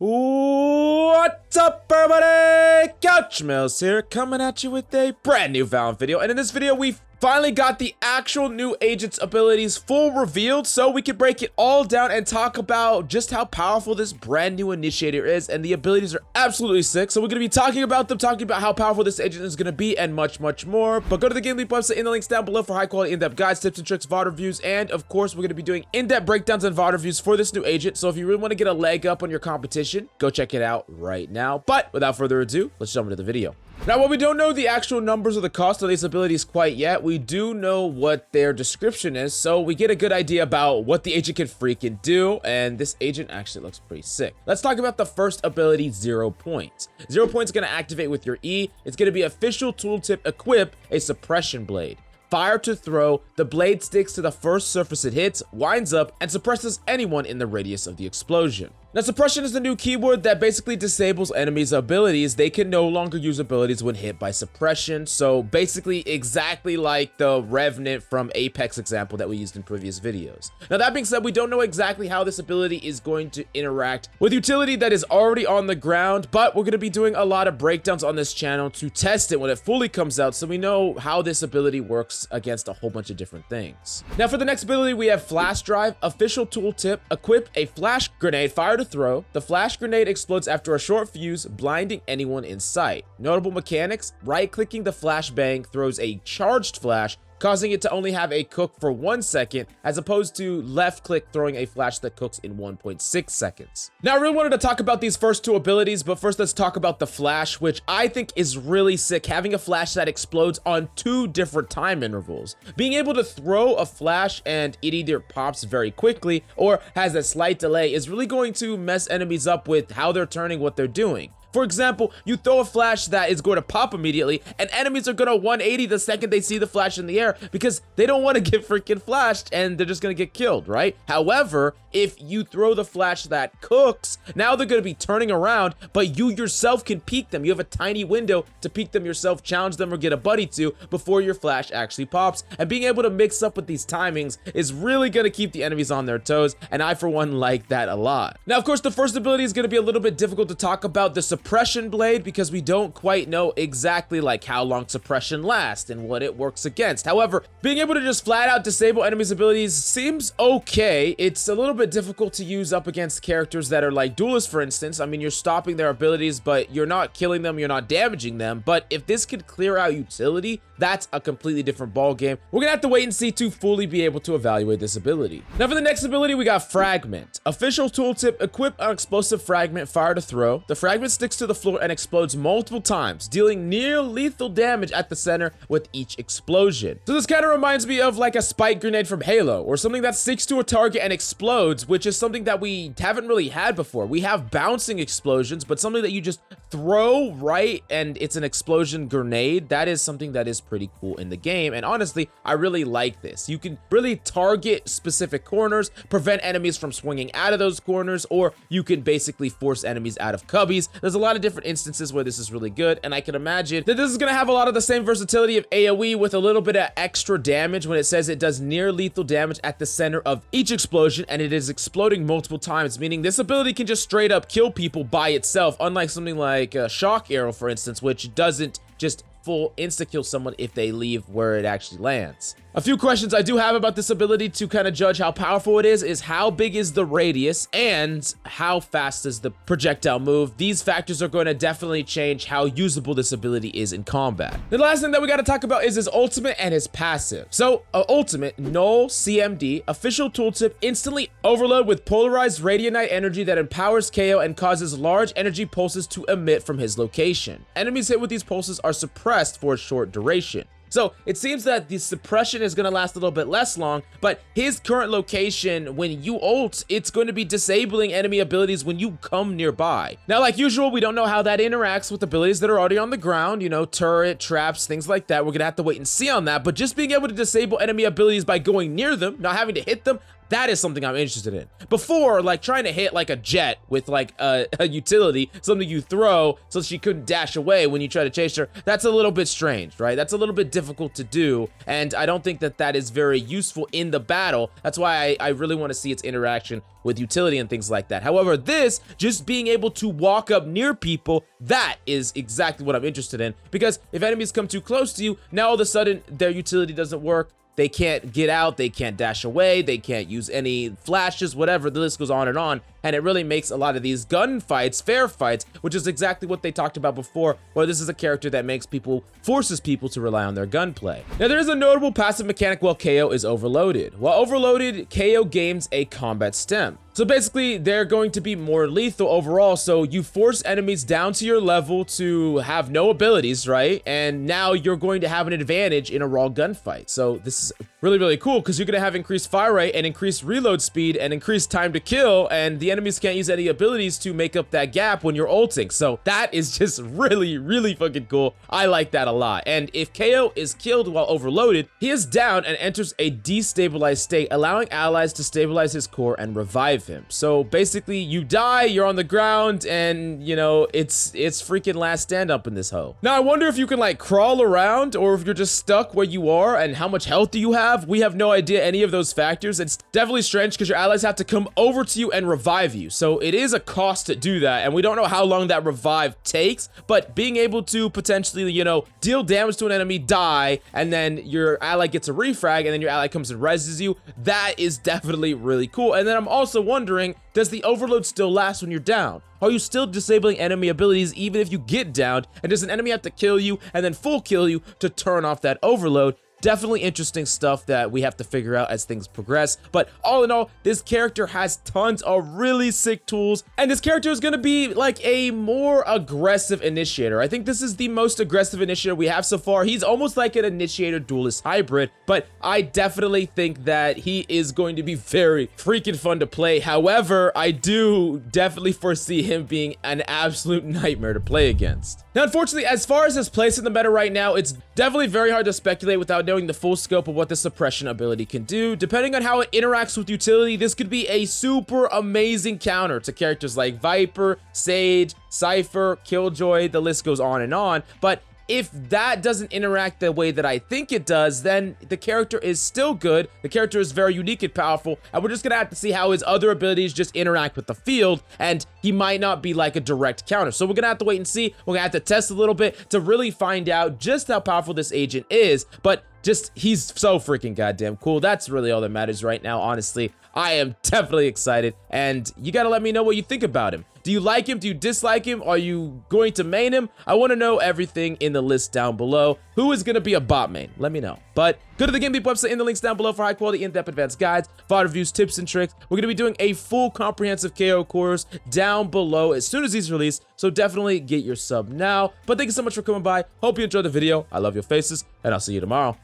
What's up, everybody? Couch Mills here, coming at you with a brand new Valorant video. And in this video, we finally got the actual new agent's abilities full revealed, so we can break it all down and talk about just how powerful this brand new initiator is. And the abilities are absolutely sick, so we're going to be talking about them, talking about how powerful this agent is going to be, and much more. But go to the GameLeap website in the links down below for high quality in-depth guides, tips and tricks, VOD reviews, and of course we're going to be doing in-depth breakdowns and VOD reviews for this new agent. So if you really want to get a leg up on your competition, go check it out right now. But without further ado, let's jump into the video. Now, while we don't know the actual numbers or the cost of these abilities quite yet, we do know what their description is, so we get a good idea about what the agent can freaking do, and this agent actually looks pretty sick. Let's talk about the first ability, 0 points. 0 points is going to activate with your E. It's going to be official tooltip equip a suppression blade. Fire to throw, the blade sticks to the first surface it hits, winds up, and suppresses anyone in the radius of the explosion. Now, suppression is the new keyword that basically disables enemies' abilities. They can no longer use abilities when hit by suppression. So basically exactly like the Revenant from Apex example that we used in previous videos. Now, that being said, we don't know exactly how this ability is going to interact with utility that is already on the ground, but we're going to be doing a lot of breakdowns on this channel to test it when it fully comes out, so we know how this ability works against a whole bunch of different things. Now, for the next ability, we have Flash Drive, official tooltip, equip a flash grenade, fire to throw. The flash grenade explodes after a short fuse, blinding anyone in sight. Notable mechanics: right-clicking the flashbang throws a charged flash, causing it to only have a cook for 1 second, as opposed to left click throwing a flash that cooks in 1.6 seconds. Now, I really wanted to talk about these first two abilities, but first let's talk about the flash, which I think is really sick, having a flash that explodes on 2 different time intervals. Being able to throw a flash and it either pops very quickly or has a slight delay is really going to mess enemies up with how they're turning what they're doing. For example, you throw a flash that is going to pop immediately, and enemies are going to 180 the second they see the flash in the air because they don't want to get freaking flashed and they're just going to get killed, right? However, if you throw the flash that cooks, now they're going to be turning around, but you yourself can peek them. You have a tiny window to peek them yourself, challenge them, or get a buddy to before your flash actually pops. And being able to mix up with these timings is really going to keep the enemies on their toes, and I, for one, like that a lot. Now, of course, the first ability is going to be a little bit difficult to talk about, the suppression blade, because we don't quite know exactly like how long suppression lasts and what it works against. However, being able to just flat out disable enemies' abilities seems okay. It's a little bit difficult to use up against characters that are like duelists, for instance. I mean, you're stopping their abilities, but you're not killing them, you're not damaging them. But if this could clear out utility, that's a completely different ball game. We're gonna have to wait and see to fully be able to evaluate this ability. Now, for the next ability, we got Fragment. Official tooltip, equip an explosive fragment, fire to throw. The fragment sticks to the floor and explodes multiple times, dealing near lethal damage at the center with each explosion. So this kind of reminds me of like a spike grenade from Halo, or something that sticks to a target and explodes, which is something that we haven't really had before. We have bouncing explosions, but something that you just throw right and it's an explosion grenade, that is something that is pretty cool in the game. And honestly, I really like this. You can really target specific corners, prevent enemies from swinging out of those corners, or you can basically force enemies out of cubbies. There's a lot of different instances where this is really good, and I can imagine that this is going to have a lot of the same versatility of AoE with a little bit of extra damage when it says it does near lethal damage at the center of each explosion, and it is exploding multiple times, meaning this ability can just straight up kill people by itself, unlike something like a shock arrow, for instance, which doesn't just full insta-kill someone if they leave where it actually lands. A few questions I do have about this ability to kind of judge how powerful it is how big is the radius and how fast does the projectile move. These factors are going to definitely change how usable this ability is in combat. The last thing that we got to talk about is his ultimate and his passive. So, ultimate, null CMD, official tooltip, instantly overload with polarized radionite energy that empowers KAYO and causes large energy pulses to emit from his location. Enemies hit with these pulses are suppressed for a short duration. So it seems that the suppression is going to last a little bit less long, but his current location, when you ult, it's going to be disabling enemy abilities when you come nearby. Now, like usual, we don't know how that interacts with abilities that are already on the ground, you know, turret, traps, things like that. We're going to have to wait and see on that, but just being able to disable enemy abilities by going near them, not having to hit them, That is something I'm interested in. Before, like trying to hit like a jet with like a utility, something you throw so she couldn't dash away when you try to chase her, that's a little bit strange, right? That's a little bit difficult to do, and I don't think that that is very useful in the battle. That's why I really want to see its interaction with utility and things like that. However, this, just being able to walk up near people, that is exactly what I'm interested in, because if enemies come too close to you, now all of a sudden their utility doesn't work. They can't get out, they can't dash away, they can't use any flashes, whatever, the list goes on, and it really makes a lot of these gunfights fair fights, which is exactly what they talked about before, where this is a character that forces people to rely on their gunplay. Now, there is a notable passive mechanic while KAYO is overloaded. While overloaded, KAYO gains a combat stem. So basically, they're going to be more lethal overall, so you force enemies down to your level to have no abilities, right? And now you're going to have an advantage in a raw gunfight. So this is really, really cool, because you're going to have increased fire rate and increased reload speed and increased time to kill, and the enemies can't use any abilities to make up that gap when you're ulting. So that is just really, really fucking cool. I like that a lot. And if KAYO is killed while overloaded, he is down and enters a destabilized state, allowing allies to stabilize his core and revive him. So basically, you die, you're on the ground, and you know, it's freaking last stand up in this hoe. Now, I wonder if you can like crawl around, or if you're just stuck where you are, and how much health do you have? We have no idea any of those factors. It's definitely strange because your allies have to come over to you and revive you. So it is a cost to do that, and we don't know how long that revive takes, but being able to potentially, you know, deal damage to an enemy, die, and then your ally gets a refrag, and then your ally comes and reses you, that is definitely really cool. And then I'm also wondering, does the overload still last when you're down? Are you still disabling enemy abilities even if you get downed? And does an enemy have to kill you and then full kill you to turn off that overload? Definitely interesting stuff that we have to figure out as things progress. But all in all, this character has tons of really sick tools, and this character is going to be like a more aggressive initiator. I think this is the most aggressive initiator we have so far. He's almost like an initiator duelist hybrid, but I definitely think that he is going to be very freaking fun to play. However, I do definitely foresee him being an absolute nightmare to play against. Now, unfortunately, as far as his place in the meta right now, it's definitely very hard to speculate without knowing the full scope of what the suppression ability can do. Depending on how it interacts with utility, this could be a super amazing counter to characters like Viper, Sage, Cypher, Killjoy, the list goes on. But if that doesn't interact the way that I think it does, then the character is still good. The character is very unique and powerful, and we're just gonna have to see how his other abilities just interact with the field, and he might not be like a direct counter. So we're gonna have to wait and see. We're gonna have to test a little bit to really find out just how powerful this agent is, but just, he's so freaking goddamn cool. That's really all that matters right now, honestly. I am definitely excited, and you gotta let me know what you think about him. Do you like him? Do you dislike him? Are you going to main him? I want to know everything in the list down below. Who is going to be a bot main? Let me know. But go to the GameLeap website in the links down below for high quality, in-depth advanced guides, VOD reviews, tips, and tricks. We're going to be doing a full comprehensive KAYO course down below as soon as he's released, so definitely get your sub now. But thank you so much for coming by. Hope you enjoyed the video. I love your faces, and I'll see you tomorrow.